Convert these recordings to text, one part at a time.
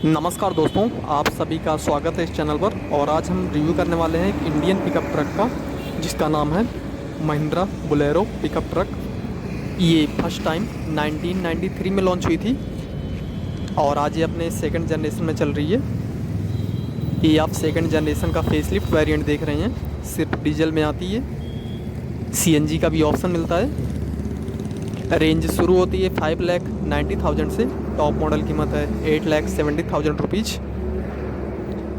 नमस्कार दोस्तों, आप सभी का स्वागत है इस चैनल पर। और आज हम रिव्यू करने वाले हैं एक इंडियन पिकअप ट्रक का, जिसका नाम है महिंद्रा बोलेरो पिकअप ट्रक। ये फर्स्ट टाइम 1993 में लॉन्च हुई थी और आज ये अपने सेकंड जनरेशन में चल रही है। ये आप सेकंड जनरेशन का फेसलिफ्ट वेरिएंट देख रहे हैं। सिर्फ डीजल में आती है, सीएनजी का भी ऑप्शन मिलता है। रेंज शुरू होती है 5,90,000 से। टॉप मॉडल कीमत है 8,70,000 रुपीज़।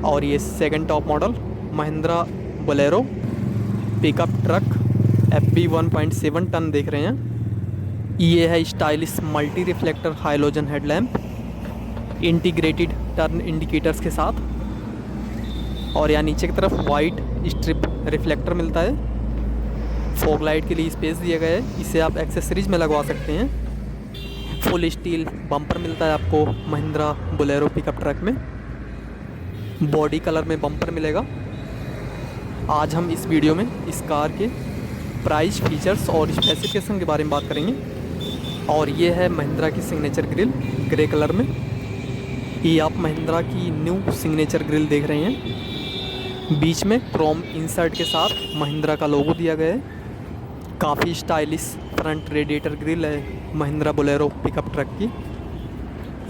और ये second top model Mahindra Bolero pickup truck FB 1.7 tonne देख रहे हैं। ये है stylish multi reflector halogen headlamp integrated turn indicators के साथ। और यहाँ नीचे की तरफ वाइट स्ट्रिप रिफ्लेक्टर मिलता है। फॉग लाइट के लिए स्पेस दिया गया है, इसे आप एक्सेसरीज में लगवा सकते हैं। फुल स्टील बम्पर मिलता है आपको महिंद्रा बोलेरो पिकअप ट्रक में। बॉडी कलर में बम्पर मिलेगा। आज हम इस वीडियो में इस कार के प्राइस, फीचर्स और स्पेसिफिकेशन के बारे में बात करेंगे। और ये है महिंद्रा की सिग्नेचर ग्रिल ग्रे कलर में। ये आप महिंद्रा की न्यू सिग्नेचर ग्रिल देख रहे हैं। बीच में क्रोम इंसर्ट के साथ महिंद्रा का लोगो दिया गया है। काफ़ी स्टाइलिश फ्रंट रेडिएटर ग्रिल है महिंद्रा बोलेरो पिकअप ट्रक की।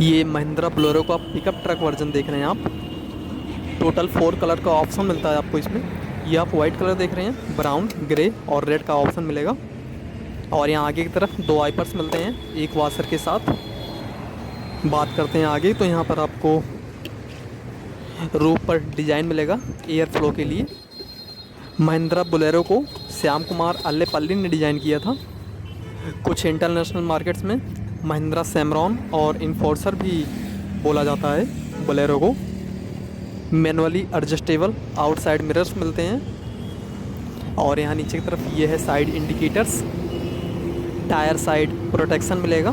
ये महिंद्रा बोलेरो का पिकअप ट्रक वर्जन देख रहे हैं आप। टोटल 4 कलर का ऑप्शन मिलता है आपको इसमें। ये आप वाइट कलर देख रहे हैं, ब्राउन, ग्रे और रेड का ऑप्शन मिलेगा। और यहाँ आगे की तरफ 2 वाइपर्स मिलते हैं, एक वाशर के साथ। बात करते हैं आगे, तो यहाँ पर आपको रूफ पर डिज़ाइन मिलेगा एयर फ्लो के लिए। महिंद्रा बोलेरो को श्याम कुमार अल्लेपल्ली ने डिज़ाइन किया था। कुछ इंटरनेशनल मार्केट्स में महिंद्रा सैमरॉन और इन्फोर्सर भी बोला जाता है बोलेरो को। मैनुअली एडजस्टेबल आउटसाइड मिरर्स मिलते हैं। और यहाँ नीचे की तरफ ये है side indicators. Tyre side protection मिलेगा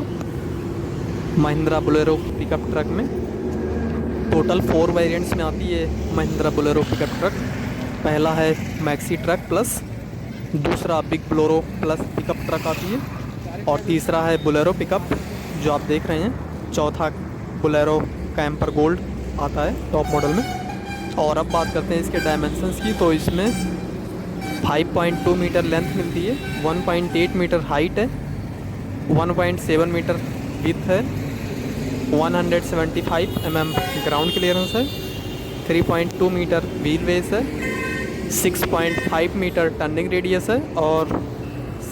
महिंद्रा बोलेरो पिकअप ट्रक में। टोटल 4 वेरिएंट्स में आती है महिंद्रा बोलेरो पिकअप ट्रक। पहला है मैक्सी ट्रक प्लस, दूसरा big Bolero plus pickup truck आती है, और तीसरा है बोलेरो पिकअप जो आप देख रहे हैं। चौथा बोलेरो कैंपर गोल्ड आता है टॉप मॉडल में। और अब बात करते हैं इसके डायमेंशंस की, तो इसमें 5.2 मीटर लेंथ मिलती है, 1.8 मीटर हाइट है, 1.7 मीटर विड्थ है, 175 mm ग्राउंड क्लियरेंस है, 3.2 मीटर व्हील बेस है, 6.5 मीटर टर्निंग रेडियस है, और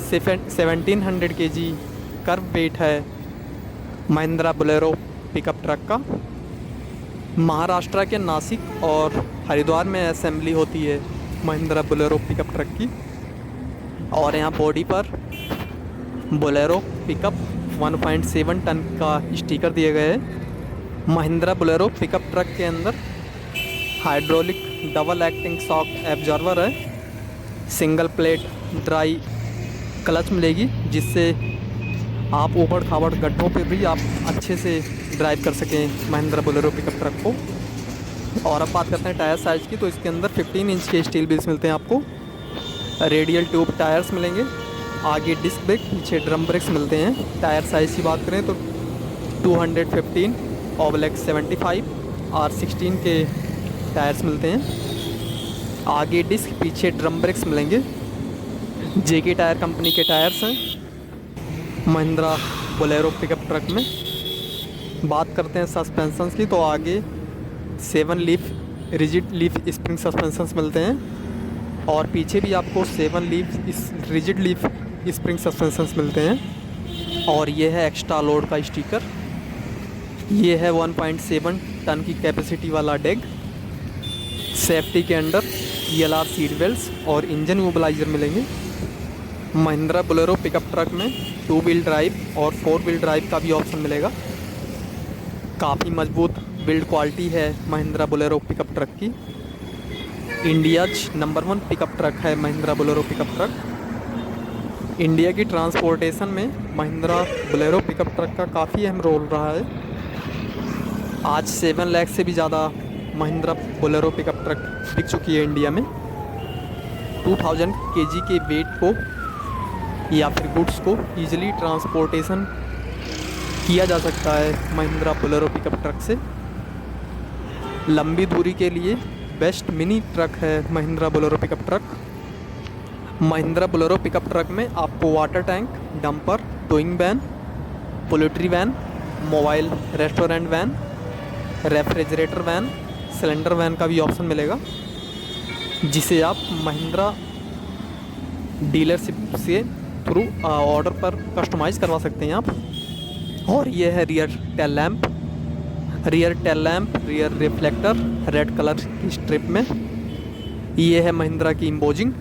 1700 kg कर्व वेट है महिंद्रा बोलेरो पिकअप ट्रक का। महाराष्ट्र के नासिक और हरिद्वार में असेंबली होती है महिंद्रा बोलेरो पिकअप ट्रक की। और यहाँ बॉडी पर बोलेरो पिकअप 1.7 टन का स्टिकर दिया गया है। महिंद्रा बोलेरो पिकअप ट्रक के अंदर hydraulic double acting shock absorber है। सिंगल प्लेट ड्राई क्लच मिलेगी, जिससे आप ऊबड़ खाबड़ गड्ढों पे भी आप अच्छे से ड्राइव कर सकें महिंद्रा बोलेरो पिकअप ट्रक को। और अब बात करते हैं टायर साइज़ की, तो इसके अंदर 15 इंच के स्टील व्हील्स मिलते हैं आपको। रेडियल ट्यूब टायर्स मिलेंगे। आगे डिस्क ब्रेक, पीछे ड्रम ब्रेक्स मिलते हैं। टायर साइज़ की बात करें तो 215/75 R16 के टायर्स मिलते हैं। आगे डिस्क, पीछे ड्रम ब्रेक्स मिलेंगे। JK टायर कंपनी के टायर्स हैं महिंद्रा बोलेरो पिकअप ट्रक में। बात करते हैं सस्पेंशंस की, तो आगे 7 leaf rigid leaf spring suspensions मिलते हैं, और पीछे भी आपको 7 leaf rigid leaf spring suspensions मिलते हैं। और ये है एक्स्ट्रा लोड का स्टिकर। ये है 1.7 टन की कैपेसिटी वाला डेग। सेफ्टी के अंदर ELR सीट बेल्ट्स और इंजन मोबिलाइजर मिलेंगे। महिंद्रा बोलेरो पिकअप ट्रक में 2 व्हील ड्राइव और 4 व्हील ड्राइव का भी ऑप्शन मिलेगा। काफ़ी मजबूत बिल्ड क्वालिटी है महिंद्रा बोलेरो पिकअप ट्रक की। इंडियाज नंबर 1 पिकअप ट्रक है Mahindra Bolero pickup truck. India की ट्रांसपोर्टेशन में महिंद्रा बोलेरो पिकअप ट्रक का काफ़ी अहम रोल रहा है। आज 7 लाख से भी ज़्यादा महिंद्रा बोलेरो पिकअप ट्रक बिक चुकी है इंडिया में। 2000 kg के वेट को या फिर गुड्स को ईजिली ट्रांसपोर्टेशन किया जा सकता है महिंद्रा बोलेरो पिकअप ट्रक से। लंबी दूरी के लिए बेस्ट मिनी ट्रक है Mahindra Bolero pickup truck. Mahindra Bolero pickup truck में आपको water tank, dumper, towing van, poultry van, mobile restaurant van, refrigerator van, cylinder van का भी ऑप्शन मिलेगा, जिसे आप महिंद्रा डीलरशिप से थ्रू ऑर्डर पर कस्टमाइज़ करवा सकते हैं आप। और ये है rear tail lamp, rear reflector red colour की स्ट्रिप में। ये है महिंद्रा की इम्बोजिंग।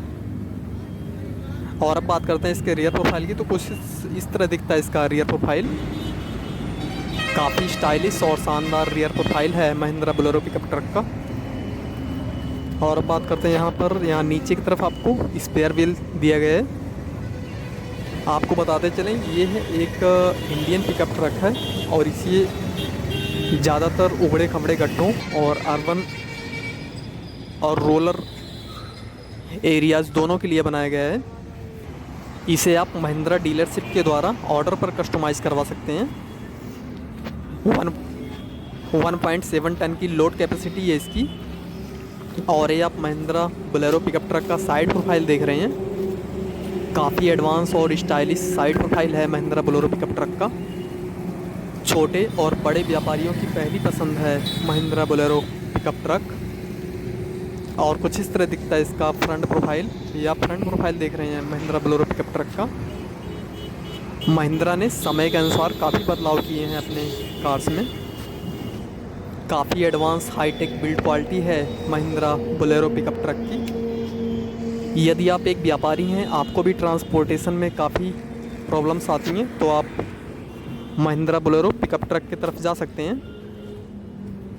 और अब बात करते हैं इसके रियर प्रोफाइल की, तो कुछ इस तरह दिखता है इसका रियर प्रोफाइल। काफ़ी स्टाइलिश और शानदार रियर प्रोफाइल है महिंद्रा बोलेरो पिकअप ट्रक का। और अब बात करते हैं यहाँ नीचे की तरफ आपको स्पेयर व्हील दिया गया है। आपको बताते चलें, ये है एक इंडियन पिकअप ट्रक है और इसे ज़्यादातर उबड़े खबड़े गड्ढों और अर्बन और रोलर एरियाज़ दोनों के लिए बनाया गया है। इसे आप महिंद्रा डीलरशिप के द्वारा ऑर्डर पर कस्टमाइज़ करवा सकते हैं। 1.7 टन की लोड कैपेसिटी है इसकी। और ये आप महिंद्रा बोलेरो पिकअप ट्रक का साइड प्रोफाइल देख रहे हैं। काफ़ी एडवांस और स्टाइलिश साइड प्रोफाइल है महिंद्रा बोलेरो पिकअप ट्रक का। छोटे और बड़े व्यापारियों की पहली पसंद है महिंद्रा बोलेरो पिकअप ट्रक। और कुछ इस तरह दिखता है इसका फ्रंट प्रोफाइल। ये आप फ्रंट प्रोफाइल देख रहे हैं महिंद्रा बोलेरो पिकअप ट्रक का। महिंद्रा ने समय के अनुसार काफ़ी बदलाव किए हैं अपने कार्स में। काफ़ी एडवांस हाईटेक बिल्ड क्वालिटी है महिंद्रा बोलेरो पिकअप ट्रक की। यदि आप एक व्यापारी हैं, आपको भी ट्रांसपोर्टेशन में काफ़ी प्रॉब्लम्स आती हैं, तो आप महिंद्रा बोलेरो पिकअप ट्रक की तरफ जा सकते हैं।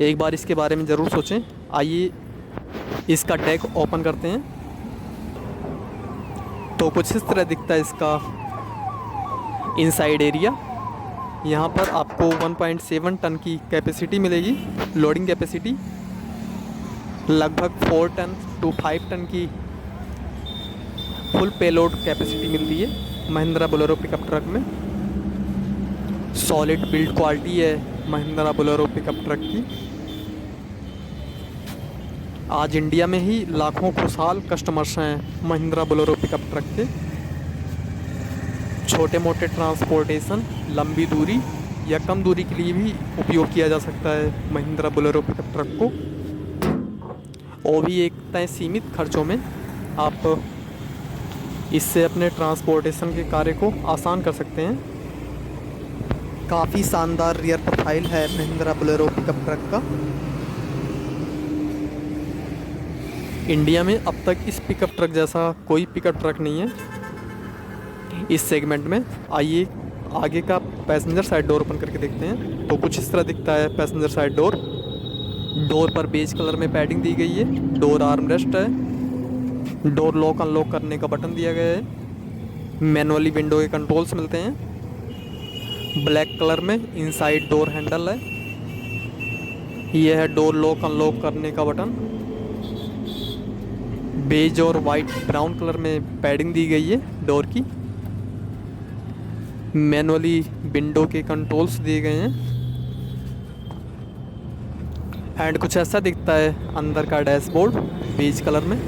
एक बार इसके बारे में ज़रूर सोचें। आइए इसका टैग ओपन करते हैं, तो कुछ इस तरह दिखता है इसका इनसाइड एरिया। यहाँ पर आपको 1.7 टन की कैपेसिटी मिलेगी, लोडिंग कैपेसिटी। लगभग 4 टन to 5 टन की फुल पेलोड कैपेसिटी मिलती है महिंद्रा बोलेरो पिकअप ट्रक में। सॉलिड बिल्ड क्वालिटी है महिंद्रा बोलेरो पिकअप ट्रक की। आज इंडिया में ही लाखों खुशहाल कस्टमर्स हैं महिंद्रा बोलेरो पिकअप ट्रक के। छोटे मोटे ट्रांसपोर्टेशन, लंबी दूरी या कम दूरी के लिए भी उपयोग किया जा सकता है महिंद्रा बोलेरो पिकअप ट्रक को। और भी एक तय सीमित खर्चों में आप इससे अपने ट्रांसपोर्टेशन के कार्य को आसान कर सकते हैं। काफ़ी शानदार रियर प्रोफाइल है महिंद्रा बोलेरो पिकअप ट्रक का। इंडिया में अब तक इस पिकअप ट्रक जैसा कोई पिकअप ट्रक नहीं है इस सेगमेंट में। आइए आगे का पैसेंजर साइड डोर ओपन करके देखते हैं, तो कुछ इस तरह दिखता है पैसेंजर साइड डोर। डोर पर बेज कलर में पैडिंग दी गई है। डोर आर्मरेस्ट है। डोर लॉक अनलॉक करने का बटन दिया गया है। मैनुअली विंडो के कंट्रोल्स मिलते हैं। ब्लैक कलर में इनसाइड डोर हैंडल है। यह है डोर लॉक अनलॉक करने का बटन। बेज और वाइट ब्राउन कलर में पैडिंग दी गई है डोर की। मैनुअली विंडो के कंट्रोल्स दिए गए हैं। एंड कुछ ऐसा दिखता है अंदर का डैशबोर्ड बेज कलर में।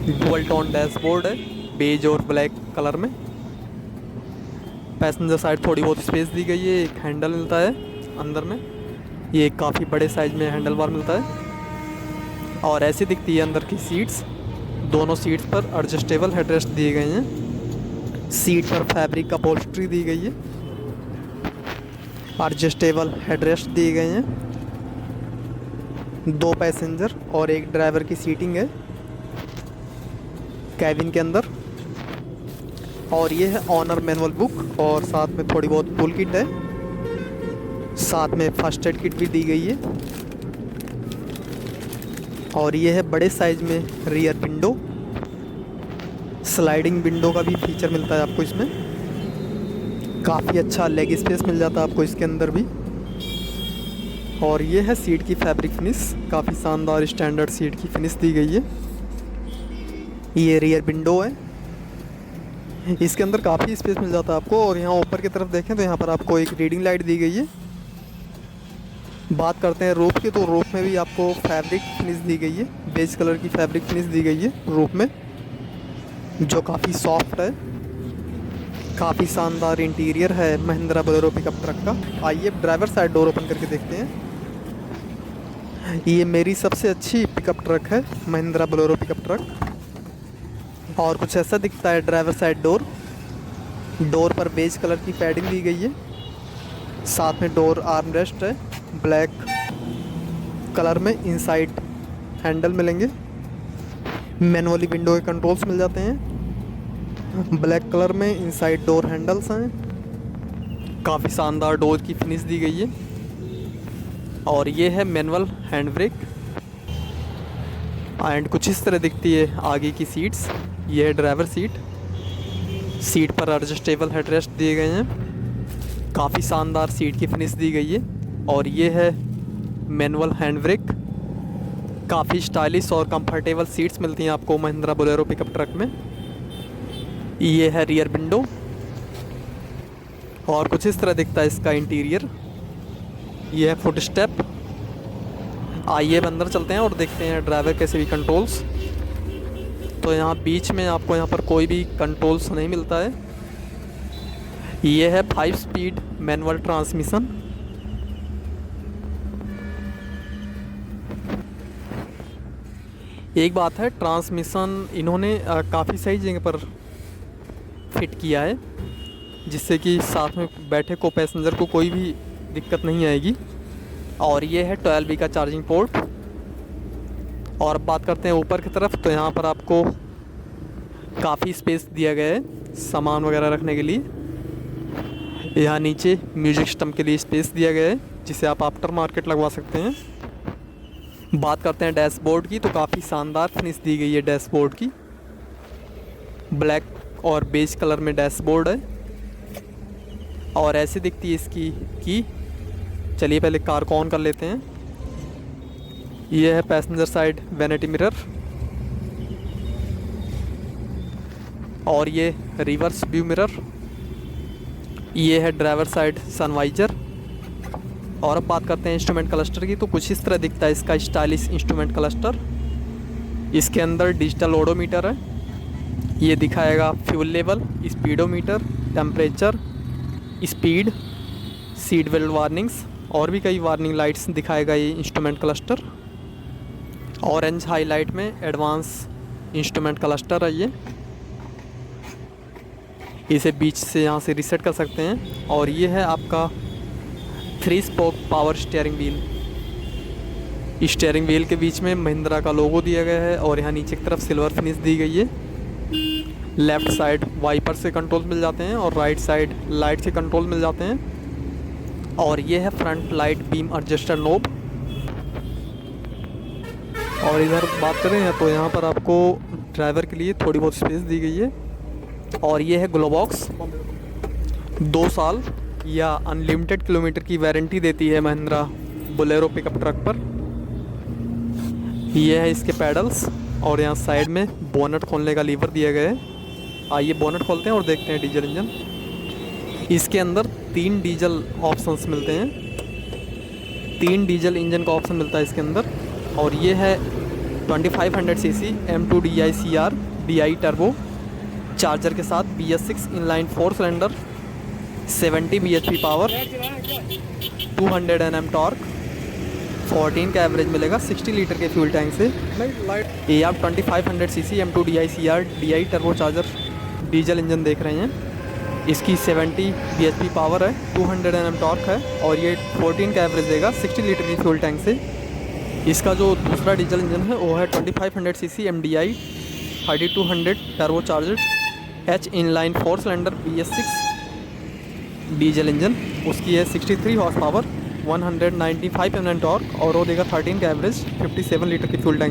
डुअल टोन डैशबोर्ड है, बेज और ब्लैक कलर में। पैसेंजर साइड थोड़ी बहुत स्पेस दी गई है। एक हैंडल मिलता है अंदर में। ये काफ़ी बड़े साइज में हैंडल बार मिलता है। और ऐसी दिखती है अंदर की सीट्स। दोनों सीट्स पर एडजस्टेबल हेडरेस्ट दिए गए हैं। सीट पर फैब्रिक का अपॉल्स्ट्री दी गई है। एडजस्टेबल हेडरेस्ट दिए गए हैं। 2 पैसेंजर और 1 ड्राइवर की सीटिंग है कैबिन के अंदर। और ये है ऑनर मैनुअल बुक और साथ में थोड़ी बहुत टूल किट है। साथ में फर्स्ट एड किट भी दी गई है। और ये है बड़े साइज में रियर विंडो। स्लाइडिंग विंडो का भी फीचर मिलता है आपको इसमें। काफ़ी अच्छा लेग स्पेस मिल जाता है आपको इसके अंदर भी। और ये है सीट की फैब्रिक फिनिश। काफ़ी शानदार स्टैंडर्ड सीट की फिनिश दी गई है। ये रियर विंडो है। इसके अंदर काफ़ी स्पेस मिल जाता है आपको। और यहाँ ऊपर की तरफ देखें तो यहाँ पर आपको एक रीडिंग लाइट दी गई है। बात करते हैं रूफ की, तो रूफ में भी आपको फैब्रिक फिनिश दी गई है, बेज कलर की फैब्रिक फिनिश दी गई है रूफ में, जो काफ़ी सॉफ्ट है। काफ़ी शानदार इंटीरियर है महिंद्रा बोलेरो पिकअप ट्रक का। आइए ड्राइवर साइड डोर ओपन करके देखते हैं। ये मेरी सबसे अच्छी पिकअप ट्रक है, महिंद्रा बोलेरो पिकअप ट्रक। और कुछ ऐसा दिखता है ड्राइवर साइड डोर। डोर पर बेज कलर की पैडिंग दी गई है, साथ में डोर आर्मरेस्ट है ब्लैक कलर में। इनसाइड हैंडल मिलेंगे, मैनुअली विंडो के कंट्रोल्स मिल जाते हैं ब्लैक कलर में। इनसाइड डोर हैंडल्स हैं, काफ़ी शानदार डोर की फिनिश दी गई है। और ये है मैनुअल हैंड ब्रेक। एंड कुछ इस तरह दिखती है आगे की सीट्स। ये है ड्राइवर सीट, सीट पर एडजस्टेबल हेडरेस्ट दिए गए हैं, काफ़ी शानदार सीट की फिनिश दी गई है। और ये है मैनुअल हैंड ब्रेक। काफ़ी स्टाइलिश और कंफर्टेबल सीट्स मिलती हैं आपको महिंद्रा बोलेरो पिकअप ट्रक में। ये है रियर विंडो, और कुछ इस तरह दिखता है इसका इंटीरियर। ये है फुट स्टेप। आइए अब अंदर चलते हैं और देखते हैं ड्राइवर कैसे भी कंट्रोल्स। तो यहाँ बीच में आपको यहाँ पर कोई भी कंट्रोल्स नहीं मिलता है। ये है 5 स्पीड मैनुअल ट्रांसमिशन। एक बात है, ट्रांसमिशन इन्होंने काफ़ी सही जगह पर फिट किया है, जिससे कि साथ में बैठे को पैसेंजर को कोई भी दिक्कत नहीं आएगी। और ये है 12V का चार्जिंग पोर्ट। और अब बात करते हैं ऊपर की तरफ, तो यहाँ पर आपको काफ़ी स्पेस दिया गया है सामान वगैरह रखने के लिए। यहाँ नीचे म्यूजिक सिस्टम के लिए स्पेस दिया गया है, जिसे आप आफ्टर मार्केट लगवा सकते हैं। बात करते हैं डैशबोर्ड की, तो काफ़ी शानदार फिनिश दी गई है डैशबोर्ड की। ब्लैक और बेज कलर में डैशबोर्ड है, और ऐसे दिखती है इसकी की। चलिए पहले कार को ऑन कर लेते हैं। ये है पैसेंजर साइड वैनिटी मिरर, और ये रिवर्स व्यू मिरर। ये है ड्राइवर साइड सनवाइजर। और अब बात करते हैं इंस्ट्रूमेंट क्लस्टर की, तो कुछ इस तरह दिखता है इसका स्टाइलिश इंस्ट्रूमेंट क्लस्टर। इसके अंदर डिजिटल ओडोमीटर है, ये दिखाएगा fuel level, speedometer, temperature, speed, seat belt warnings, और भी कई वार्निंग लाइट्स दिखाएगा ये इंस्ट्रूमेंट क्लस्टर। ऑरेंज हाईलाइट में एडवांस इंस्ट्रूमेंट क्लस्टर है ये। इसे बीच से यहाँ से रीसेट कर सकते हैं। और ये है आपका 3 spoke power steering wheel. Steering wheel के बीच में महिंद्रा का लोगो दिया गया है, और यहाँ नीचे की तरफ सिल्वर फिनिश दी गई है। लेफ़्ट साइड वाइपर से कंट्रोल मिल जाते हैं, और राइट साइड लाइट से कंट्रोल मिल जाते हैं। और ये है front light beam adjuster knob. और इधर बात करें तो यहाँ पर आपको ड्राइवर के लिए थोड़ी बहुत स्पेस दी गई है। और ये है ग्लो बॉक्स। 2 साल या अनलिमिटेड किलोमीटर की वारंटी देती है महिंद्रा बोलेरो पिकअप ट्रक पर। ये है इसके पैडल्स, और यहाँ साइड में बोनट खोलने का लीवर दिया गया है। आइए बोनट खोलते हैं और देखते हैं डीजल इंजन। इसके अंदर 3 डीजल ऑप्शंस मिलते हैं, 3 डीजल इंजन का ऑप्शन मिलता है इसके अंदर। और ये है 2500 CC M2 DICR DI turbo charger के साथ BS6 inline 4 cylinder, 70 bhp power, 200 Nm torque, 14 का एवरेज मिलेगा 60 लीटर के फ्यूल टैंक से। ये आप 2500 CC M2 DICR DI turbo charger diesel engine देख रहे हैं। इसकी 70 bhp पावर है, 200 Nm टॉर्क है, और ये 14 का एवरेज देगा 60 लीटर की फ्यूल टैंक से। इसका जो दूसरा डीजल इंजन है वो है 2500 CC MDI 3200 turbo charger H inline 4 cylinder BS6 diesel engine. उसकी है 63 हॉर्स पावर, 195 Nm टॉर्क, और वो देगा 13 का एवरेज 57 लीटर की फ्यूल टैंक।